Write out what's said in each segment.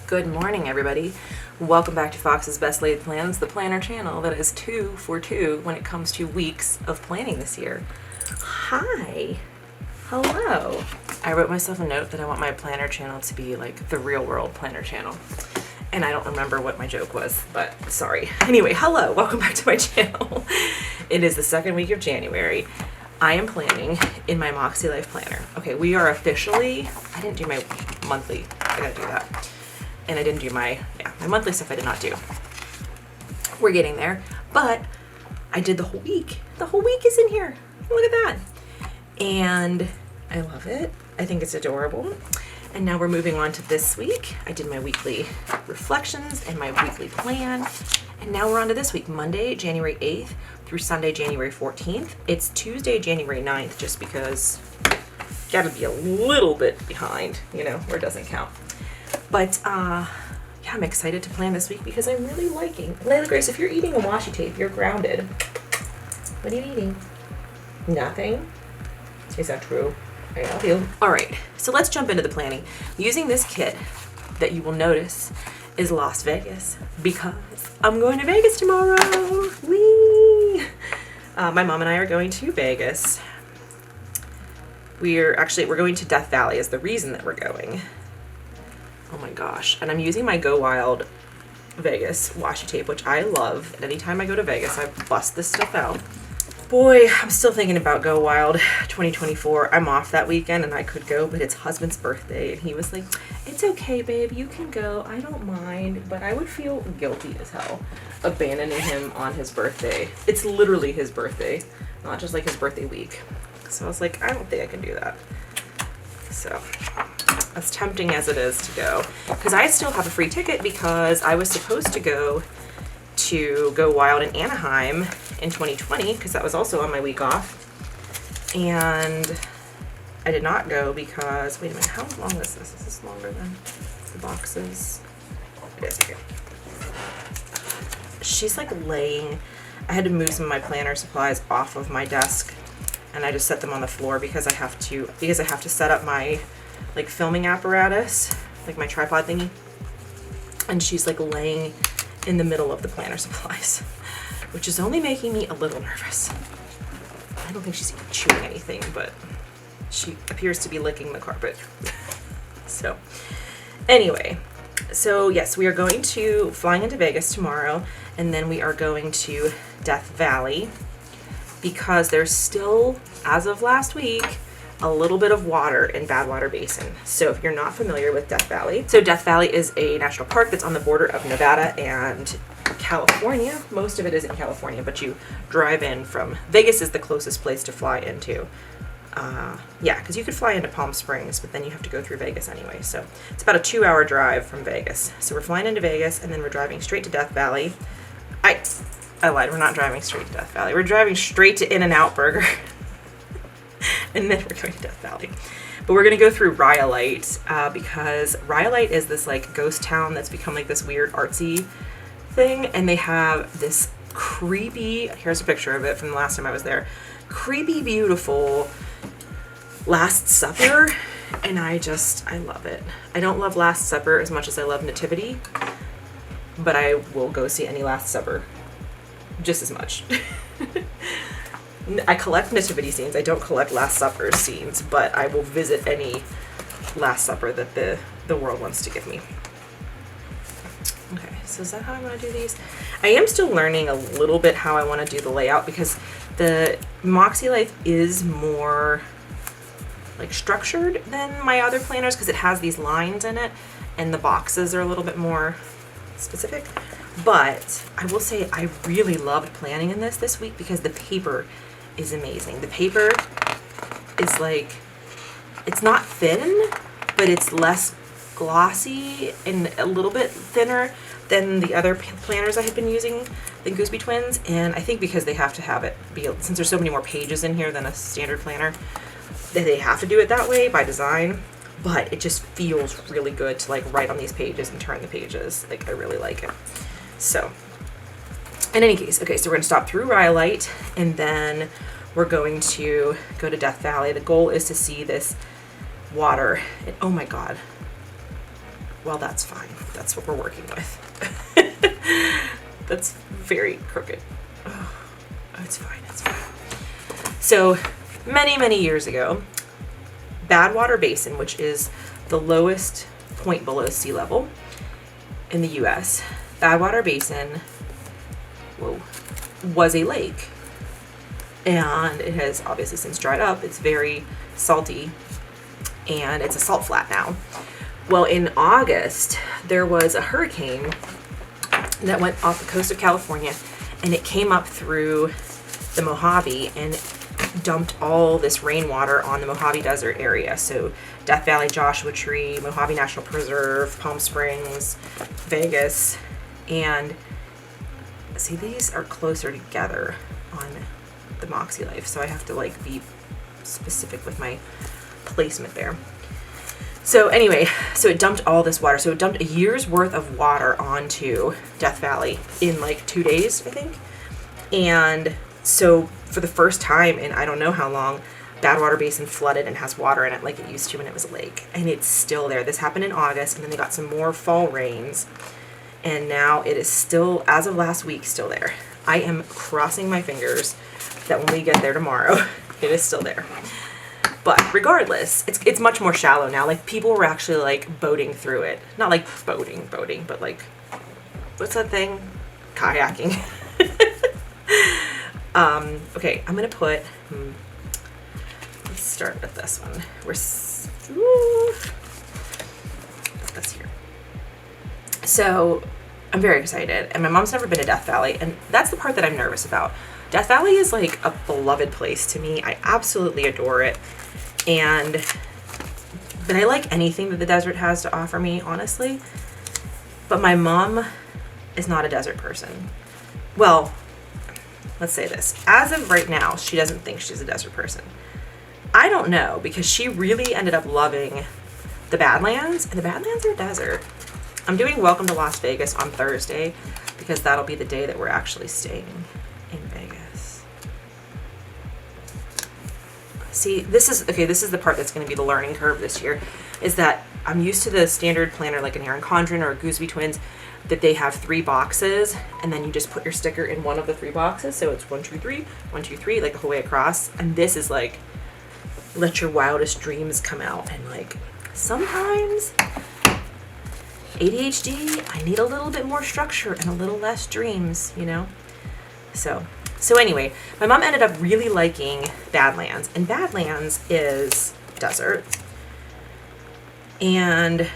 Good morning, everybody. Welcome back to Fox's Best Laid Plans, the planner channel that is 2 for 2 when it comes to weeks of planning this year. Hi. Hello. I wrote myself a note that I want my planner channel to be like the real world planner channel. And I don't remember what my joke was, but sorry. Anyway, hello. Welcome back to my channel. It is the second week of January. I am planning in my Moxie Life planner. Okay, we are officially, I didn't do my monthly. I gotta do that. And I didn't do my monthly stuff I did not do. We're getting there, but I did the whole week. The whole week is in here. Look at that. And I love it. I think it's adorable. And now we're moving on to this week. I did my weekly reflections and my weekly plan. And now we're on to this week, Monday, January 8th through Sunday, January 14th. It's Tuesday, January 9th, just because gotta be a little bit behind, where it doesn't count. But, I'm excited to plan this week because I'm really liking. Layla Grace, if you're eating a washi tape, you're grounded. What are you eating? Nothing? Is that true? I love you. All right, so let's jump into the planning. Using this kit that you will notice is Las Vegas because I'm going to Vegas tomorrow. Whee! My mom and I are going to Vegas. We're going to Death Valley is the reason that we're going. Oh my gosh. And I'm using my Go Wild Vegas washi tape, which I love. And anytime I go to Vegas, I bust this stuff out. Boy, I'm still thinking about Go Wild 2024. I'm off that weekend and I could go, but it's husband's birthday. And he was like, it's okay, babe, you can go. I don't mind. But I would feel guilty as hell abandoning him on his birthday. It's literally his birthday, not just like his birthday week. So I was like, I don't think I can do that. So as tempting as it is to go, because I still have a free ticket because I was supposed to go Wild in Anaheim in 2020 because that was also on my week off, and I did not go because, wait a minute, how long is this? Is this longer than the boxes? It is. Okay. She's like laying, I had to move some of my planner supplies off of my desk and I just set them on the floor because I have to set up my like filming apparatus, like my tripod thingy, and she's like laying in the middle of the planner supplies, which is only making me a little nervous. I don't think she's even chewing anything, but she appears to be licking the carpet. So anyway, so yes, we are flying into Vegas tomorrow, and then we are going to Death Valley because there's still, as of last week, a little bit of water in Badwater Basin. So if you're not familiar with Death Valley, so Death Valley is a national park that's on the border of Nevada and California. Most of it is in California, but you drive in from Vegas is the closest place to fly into. Because you could fly into Palm Springs, but then you have to go through Vegas anyway. So it's about a 2-hour drive from Vegas. So we're flying into Vegas and then we're driving straight to Death Valley. I lied, we're not driving straight to Death Valley. We're driving straight to In-N-Out Burger. And then we're going to Death Valley. But we're going to go through Rhyolite because Rhyolite is this like ghost town that's become like this weird artsy thing. And they have this creepy, here's a picture of it from the last time I was there, creepy, beautiful Last Supper. And I love it. I don't love Last Supper as much as I love Nativity, but I will go see any Last Supper just as much. I collect nativity scenes. I don't collect Last Supper scenes, but I will visit any Last Supper that the world wants to give me. Okay, so is that how I want to do these? I am still learning a little bit how I want to do the layout because the Moxie Life is more like structured than my other planners because it has these lines in it and the boxes are a little bit more specific. But I will say I really loved planning in this week because the paper is amazing. The paper is like, it's not thin, but it's less glossy and a little bit thinner than the other planners I had been using, the Gooseby Twins. And I think because they have to have it be, since there's so many more pages in here than a standard planner, that they have to do it that way by design. But it just feels really good to like write on these pages and turn the pages. Like I really like it. So in any case, okay, so we're gonna stop through Rhyolite and then we're going to go to Death Valley. The goal is to see this water. And, oh my God. well, that's fine. That's what we're working with. That's very crooked. Oh, it's fine. It's fine. So many years ago, Badwater Basin, which is the lowest point below sea level in the U.S., Badwater Basin, was a lake. And it has obviously since dried up. It's very salty, and it's a salt flat now. Well, in August, there was a hurricane that went off the coast of California, and it came up through the Mojave and dumped all this rainwater on the Mojave Desert area. So Death Valley, Joshua Tree, Mojave National Preserve, Palm Springs, Vegas. And see, these are closer together on the Moxie Life, so I have to like be specific with my placement there. So anyway, so it dumped all this water. So it dumped a year's worth of water onto Death Valley in like 2 days, I think. And so for the first time in I don't know how long, Badwater Basin flooded and has water in it like it used to when it was a lake. And it's still there. This happened in August, and then they got some more fall rains. And now it is still, as of last week, still there. I am crossing my fingers that when we get there tomorrow, it is still there. But regardless, it's much more shallow now. Like, people were actually like boating through it. Not like boating, but like, what's that thing? Kayaking. Okay, I'm gonna put, let's start with this one. Put this here. So I'm very excited, and my mom's never been to Death Valley, and that's the part that I'm nervous about. Death Valley is like a beloved place to me. I absolutely adore it. But I like anything that the desert has to offer me, honestly. But my mom is not a desert person. Well, let's say this. As of right now, she doesn't think she's a desert person. I don't know, because she really ended up loving the Badlands, and the Badlands are desert. I'm doing Welcome to Las Vegas on Thursday, because that'll be the day that we're actually staying in Vegas. See, this is the part that's going to be the learning curve this year, is that I'm used to the standard planner like an Erin Condren or a Gooseby Twins, that they have 3 boxes, and then you just put your sticker in one of the 3 boxes. So it's 1, 2, 3, 1, 2, 3, like the whole way across. And this is like, let your wildest dreams come out. And like, sometimes ADHD, I need a little bit more structure and a little less dreams, you know? So anyway, my mom ended up really liking Badlands, and Badlands is desert. And,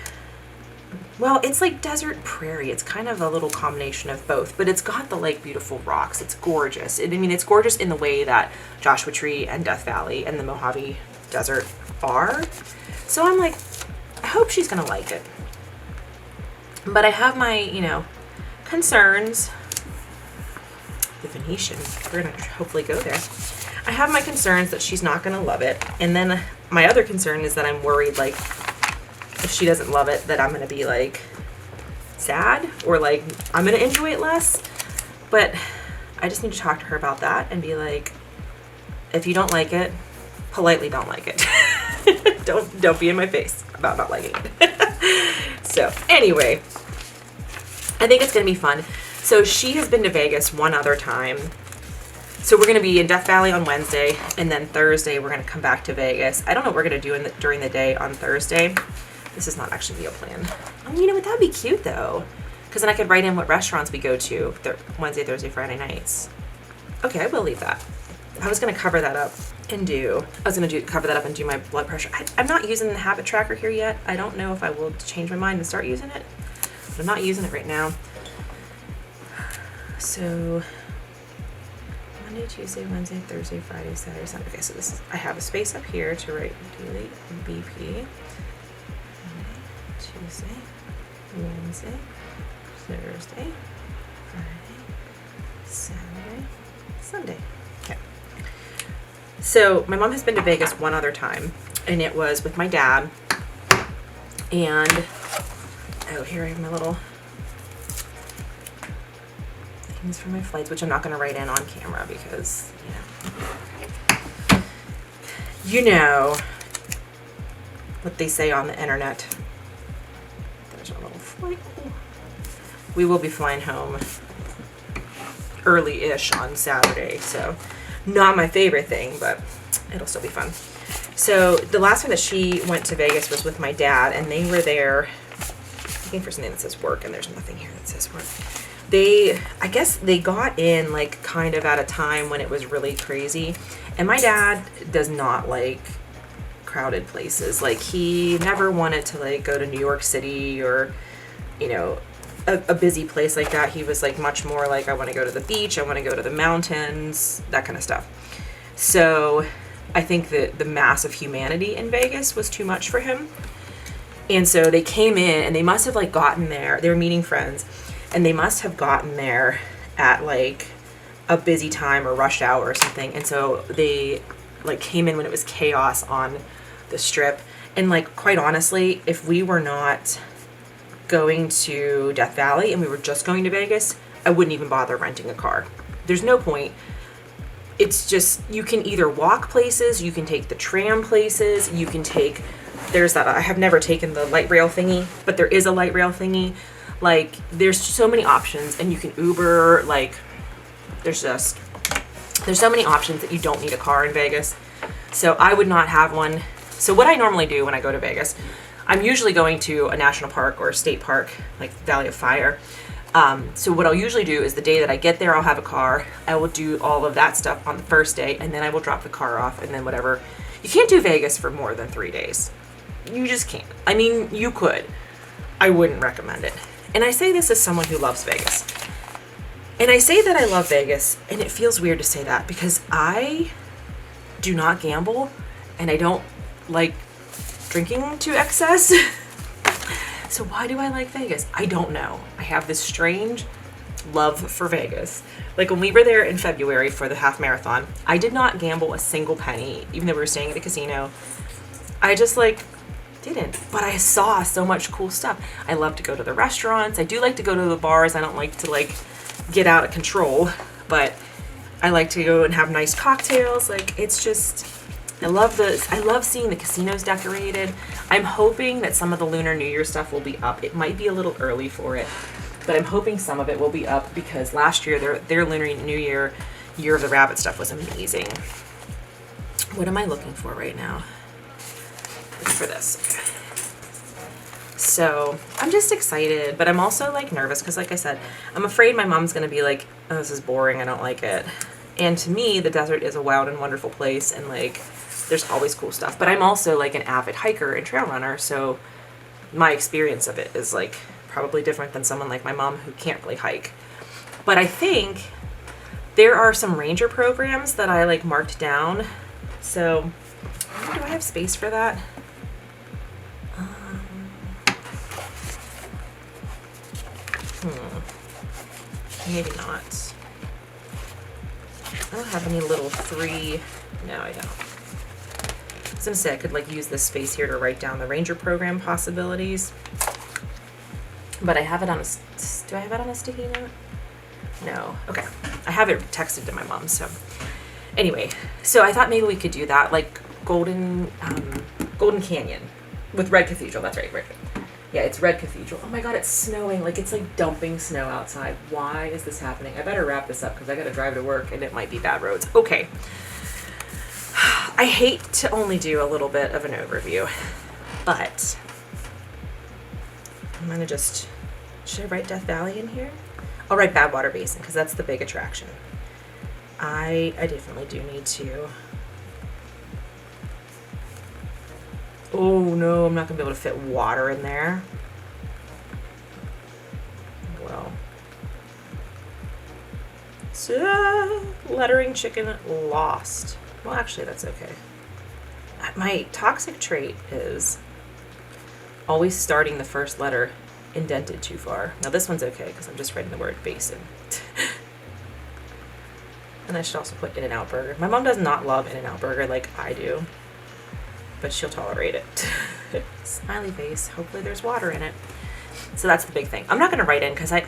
well, it's like desert prairie. It's kind of a little combination of both, but it's got the like beautiful rocks. It's gorgeous. It's gorgeous in the way that Joshua Tree and Death Valley and the Mojave Desert are. So I'm like, I hope she's gonna like it. But I have my, concerns. The Venetian, we're gonna hopefully go there. I have my concerns that she's not gonna love it. And then my other concern is that I'm worried, like, if she doesn't love it, that I'm gonna be like sad, or like I'm gonna enjoy it less. But I just need to talk to her about that and be like, if you don't like it, politely don't like it. Don't be in my face about not liking it. So anyway, I think it's gonna be fun. So she has been to Vegas one other time. So we're gonna be in Death Valley on Wednesday, and then Thursday we're gonna come back to Vegas. I don't know what we're gonna do during the day on Thursday. This is not actually meal plan. You know what? That'd be cute though, because then I could write in what restaurants we go to Wednesday, Thursday, Friday nights. Okay, I will leave that. I was gonna cover that up and do my blood pressure. I'm not using the habit tracker here yet. I don't know if I will change my mind and start using it, but I'm not using it right now. So Monday, Tuesday, Wednesday, Thursday, Friday, Saturday, Sunday. Okay, so I have a space up here to write daily BP. Monday, Tuesday, Wednesday, Thursday, Friday, Saturday, Sunday. Okay. So my mom has been to Vegas one other time, and it was with my dad. And here I have my little things for my flights, which I'm not going to write in on camera because, you know what they say on the internet. There's a little Like, we will be flying home early-ish on Saturday, so not my favorite thing, but it'll still be fun. So the last time that she went to Vegas was with my dad, and they were there looking for something that says work, and there's nothing here that says work. I guess they got in like kind of at a time when it was really crazy, and my dad does not like crowded places. Like, he never wanted to like go to New York City or, you know, a busy place like that. He was like much more like, I want to go to the beach, I want to go to the mountains, that kind of stuff. So I think that the mass of humanity in Vegas was too much for him. And so they came in, and they must have like gotten there, they were meeting friends, and they must have gotten there at like a busy time or rush hour or something. And so they like came in when it was chaos on the Strip. And like, quite honestly, if we were not going to Death Valley and we were just going to Vegas, I wouldn't even bother renting a car. There's no point. It's just, you can either walk places, you can take the tram places, you can take, there's that, I have never taken the light rail thingy, but there is a light rail thingy. Like, there's so many options, and you can Uber, like, there's so many options that you don't need a car in Vegas. So I would not have one. So what I normally do when I go to Vegas, I'm usually going to a national park or a state park, like Valley of Fire. So what I'll usually do is the day that I get there, I'll have a car. I will do all of that stuff on the first day, and then I will drop the car off, and then whatever. You can't do Vegas for more than 3 days. You just can't. I mean, you could. I wouldn't recommend it. And I say this as someone who loves Vegas. And I say that I love Vegas, and it feels weird to say that because I do not gamble, and I don't like drinking to excess. So why do I like Vegas? I don't know. I have this strange love for Vegas. Like, when we were there in February for the half marathon, I did not gamble a single penny, even though we were staying at the casino. I just like didn't. But I saw so much cool stuff. I love to go to the restaurants. I do like to go to the bars. I don't like to like get out of control, but I like to go and have nice cocktails. Like, it's just, I love seeing the casinos decorated. I'm hoping that some of the Lunar New Year stuff will be up. It might be a little early for it, but I'm hoping some of it will be up because last year their Lunar New Year, Year of the Rabbit stuff was amazing. What am I looking for right now? Look for this. Okay. So I'm just excited, but I'm also like nervous because, like I said, I'm afraid my mom's gonna be like, oh, this is boring, I don't like it. And to me, the desert is a wild and wonderful place, and like, there's always cool stuff. But I'm also like an avid hiker and trail runner, so my experience of it is like probably different than someone like my mom who can't really hike. But I think there are some ranger programs that I like marked down. So do I have space for that? Maybe not. I don't have any little free. No, I don't. I was gonna say I could like use this space here to write down the ranger program possibilities, but I have it on a. Do I have it on a sticky note? No. Okay. I have it texted to my mom. So anyway, so I thought maybe we could do that, like Golden Canyon with Red Cathedral. That's right. Right. Yeah, it's Red Cathedral. Oh my god, it's snowing. Like, it's like dumping snow outside. Why is this happening? I better wrap this up because I gotta drive to work and it might be bad roads. Okay. I hate to only do a little bit of an overview, but I'm gonna just, should I write Death Valley in here? I'll write Badwater Basin because that's the big attraction. I definitely do need to. Oh no, I'm not gonna be able to fit water in there. Well. So, lettering chicken lost. Well, actually, that's okay. My toxic trait is always starting the first letter indented too far. Now this one's okay because I'm just writing the word basin. And I should also put In-N-Out Burger. My mom does not love In-N-Out Burger like I do, but she'll tolerate it. Smiley face. Hopefully there's water in it. So that's the big thing. I'm not going to write in because I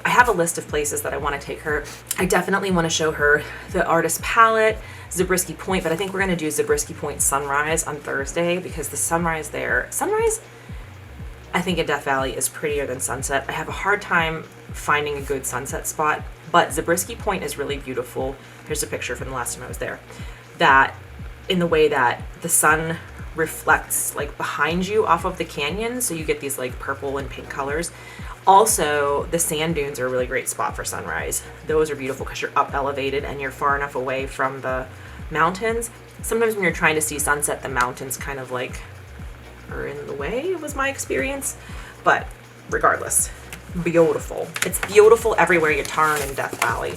have a list of places that I want to take her. I definitely want to show her the Artist Palette, Zabriskie Point, but I think we're going to do Zabriskie Point sunrise on Thursday because the sunrise there, I think Death Valley is prettier than Sunset. I have a hard time finding a good sunset spot, but Zabriskie Point is really beautiful. Here's a picture from the last time I was there. That in the way that the sun reflects like behind you off of the canyon, so you get these like purple and pink colors. Also, the sand dunes are a really great spot for sunrise. Those are beautiful because you're up elevated and you're far enough away from the mountains. Sometimes when you're trying to see sunset, the mountains kind of like are in the way, was my experience. But regardless, beautiful. It's beautiful everywhere you turn in Death Valley.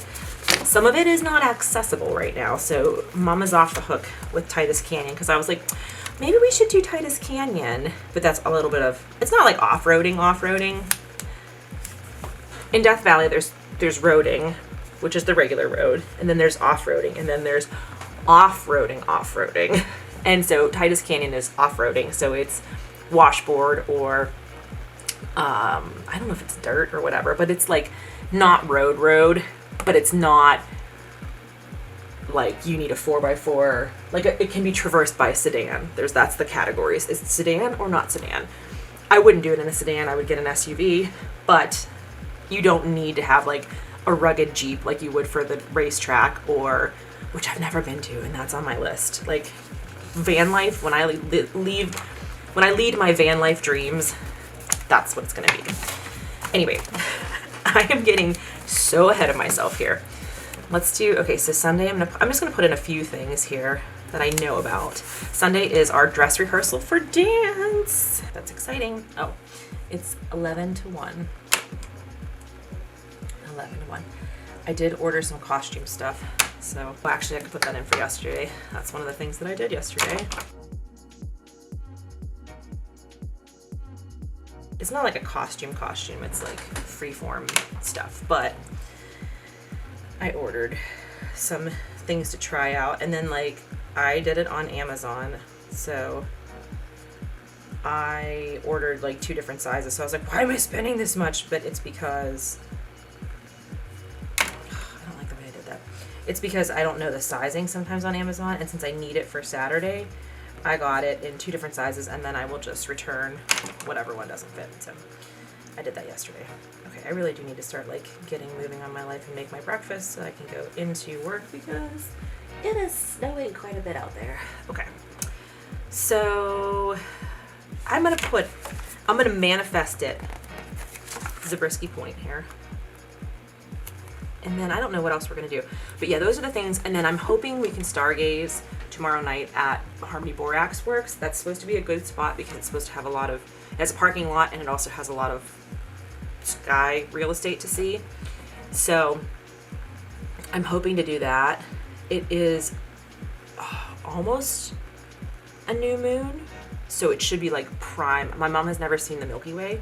Some of it is not accessible right now, so Mama's off the hook with Titus Canyon because I was like, maybe we should do Titus Canyon. But that's a little bit of, it's not like off-roading. In Death Valley, there's roading, which is the regular road, and then there's off-roading, and then there's off-roading. And so Titus Canyon is off-roading, so it's washboard or I don't know if it's dirt or whatever, but it's like not road, but it's not like you need a 4x4. Like it can be traversed by a sedan. That's the categories. Is it sedan or not sedan? I wouldn't do it in a sedan. I would get an SUV, but you don't need to have like a rugged Jeep like you would for the racetrack, or which I've never been to, and that's on my list. Like van life, when I lead my van life dreams, that's what it's gonna be. Anyway, I am getting so ahead of myself here. Let's do, okay, so Sunday, I'm just gonna put in a few things here that I know about. Sunday is our dress rehearsal for dance. That's exciting. Oh, it's 11 to 1. 11 to 1. I did order some costume stuff, so well, actually I could put that in for yesterday. That's one of the things that I did yesterday. It's not like a costume, it's like freeform stuff, but I ordered some things to try out, and then like I did it on Amazon, so I ordered like 2 different sizes. So I was like, why am I spending this much? But it's because I don't like the way I did that. It's because I don't know the sizing sometimes on Amazon, and since I need it for Saturday, I got it in 2 different sizes, and then I will just return whatever one doesn't fit. So I did that yesterday. Okay, I really do need to start like getting moving on my life and make my breakfast so I can go into work because it is snowing quite a bit out there. Okay, so I'm gonna manifest it. Zabriskie Point here. And then I don't know what else we're gonna do. But yeah, those are the things. And then I'm hoping we can stargaze tomorrow night at Harmony Borax Works. That's supposed to be a good spot because it's supposed to have it has a parking lot, and it also has a lot of sky real estate to see. So I'm hoping to do that. It is almost a new moon, so it should be like prime. My mom has never seen the Milky Way,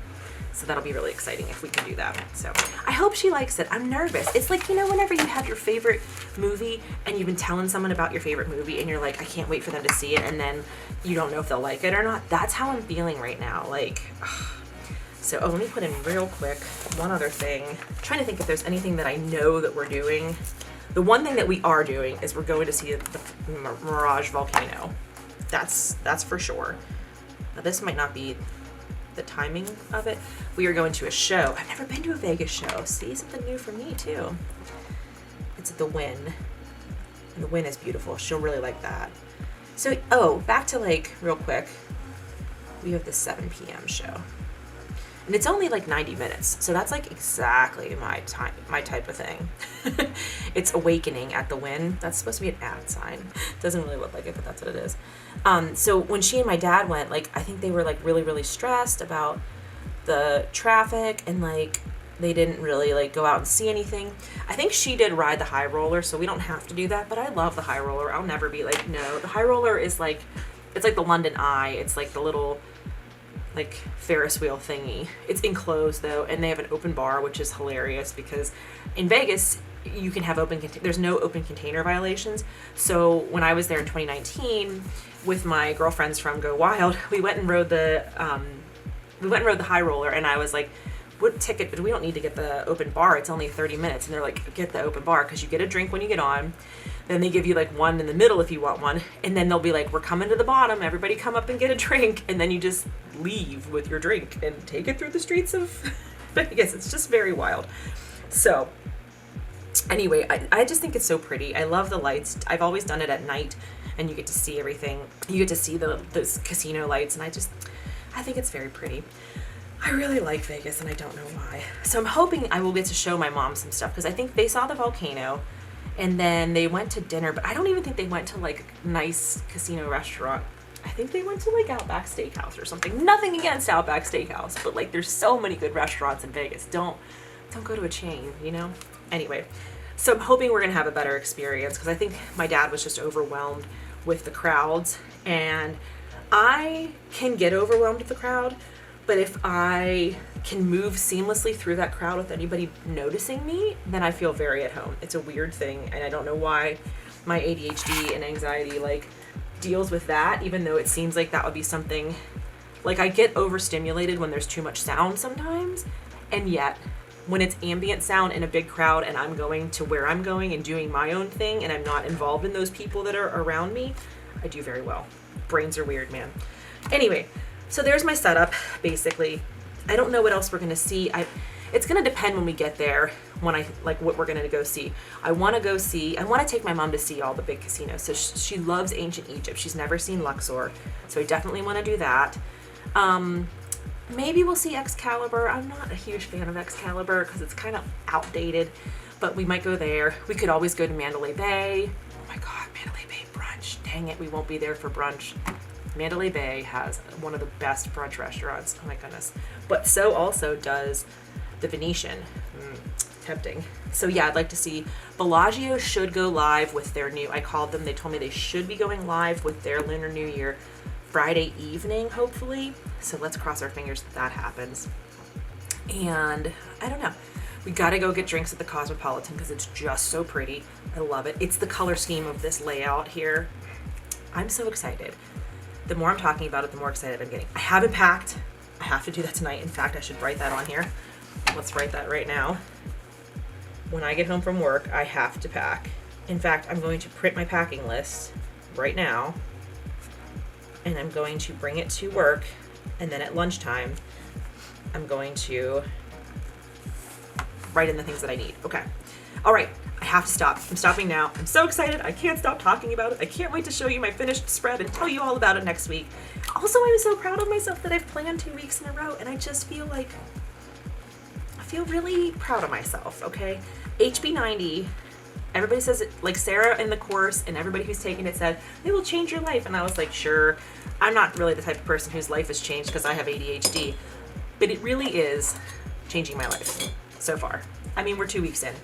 so that'll be really exciting if we can do that. So I hope she likes it. I'm nervous. It's like, whenever you have your favorite movie and you've been telling someone about your favorite movie and you're like, I can't wait for them to see it, and then you don't know if they'll like it or not. That's how I'm feeling right now. Like, so let me put in real quick one other thing. I'm trying to think if there's anything that I know that we're doing. The one thing that we are doing is we're going to see the Mirage Volcano. That's for sure. Now this might not be the timing of it. We are going to a show. I've never been to a Vegas show. See, something new for me too. It's at the Wynn. And the Wynn is beautiful. She'll really like that. So, back to like real quick. We have the 7 p.m. show. And it's only like 90 minutes. So that's like exactly my type of thing. It's Awakening at the Wynn. That's supposed to be an ad sign. Doesn't really look like it, but that's what it is. So when she and my dad went, like, I think they were like really, really stressed about the traffic, and like they didn't really like go out and see anything. I think she did ride the high roller, so we don't have to do that, but I love the high roller. I'll never be like, no. The high roller is like, it's like the London Eye. It's like the little like Ferris wheel thingy. It's enclosed though, and they have an open bar, which is hilarious because in Vegas you can have there's no open container violations. So when I was there in 2019 with my girlfriends from Go Wild, we went and rode the high roller, and I was like, what ticket, but we don't need to get the open bar. It's only 30 minutes. And they're like, get the open bar because you get a drink when you get on. Then they give you like one in the middle if you want one. And then they'll be like, we're coming to the bottom. Everybody come up and get a drink. And then you just leave with your drink and take it through the streets of Vegas. It's just very wild. So anyway, I just think it's so pretty. I love the lights. I've always done it at night and you get to see everything. You get to see those casino lights, and I think it's very pretty. I really like Vegas, and I don't know why. So I'm hoping I will get to show my mom some stuff, because I think they saw the volcano and then they went to dinner, but I don't even think they went to like a nice casino restaurant. I think they went to like Outback Steakhouse or something. Nothing against Outback Steakhouse, but like there's so many good restaurants in Vegas. Don't go to a chain, you know? Anyway, so I'm hoping we're gonna have a better experience, because I think my dad was just overwhelmed with the crowds, and I can get overwhelmed with the crowd, but if I can move seamlessly through that crowd with anybody noticing me, then I feel very at home. It's a weird thing, and I don't know why my ADHD and anxiety like deals with that, even though it seems like that would be something, like I get overstimulated when there's too much sound sometimes, and yet when it's ambient sound in a big crowd and I'm going to where I'm going and doing my own thing and I'm not involved in those people that are around me, I do very well. Brains are weird, man. Anyway, so there's my setup, basically. I don't know what else we're going to see. It's going to depend when we get there, what we're going to go see. I want to take my mom to see all the big casinos. So she loves ancient Egypt. She's never seen Luxor. So I definitely want to do that. Maybe we'll see Excalibur. I'm not a huge fan of Excalibur because it's kind of outdated, but we might go there. We could always go to Mandalay Bay. Oh my God, Mandalay Bay brunch. Dang it, we won't be there for brunch. Mandalay Bay has one of the best brunch restaurants. Oh my goodness. But so also does the Venetian. Tempting. So yeah, I'd like to see. Bellagio should go live with their new, I called them, they told me they should be going live with their Lunar New Year Friday evening, hopefully. So let's cross our fingers that happens. And I don't know. We gotta go get drinks at the Cosmopolitan because it's just so pretty. I love it. It's the color scheme of this layout here. I'm so excited. The more I'm talking about it, the more excited I'm getting. I haven't packed. I have to do that tonight. In fact, I should write that on here. Let's write that right now. When I get home from work, I have to pack. In fact, I'm going to print my packing list right now, and I'm going to bring it to work, and then at lunchtime, I'm going to write in the things that I need. Okay. All right. I have to stop. I'm stopping now. I'm so excited. I can't stop talking about it. I can't wait to show you my finished spread and tell you all about it next week. Also, I'm so proud of myself that I've planned 2 weeks in a row, and I just feel like, I feel really proud of myself, okay? HB90, everybody says it, like Sarah in the course and everybody who's taken it said, it will change your life. And I was like, sure. I'm not really the type of person whose life has changed because I have ADHD, but it really is changing my life so far. I mean, we're 2 weeks in.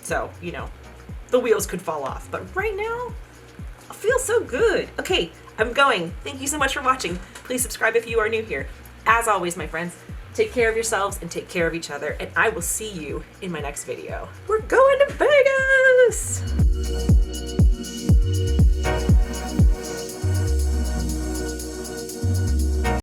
So, you know, the wheels could fall off. But right now, I feel so good. Okay, I'm going. Thank you so much for watching. Please subscribe if you are new here. As always, my friends, take care of yourselves and take care of each other. And I will see you in my next video. We're going to Vegas!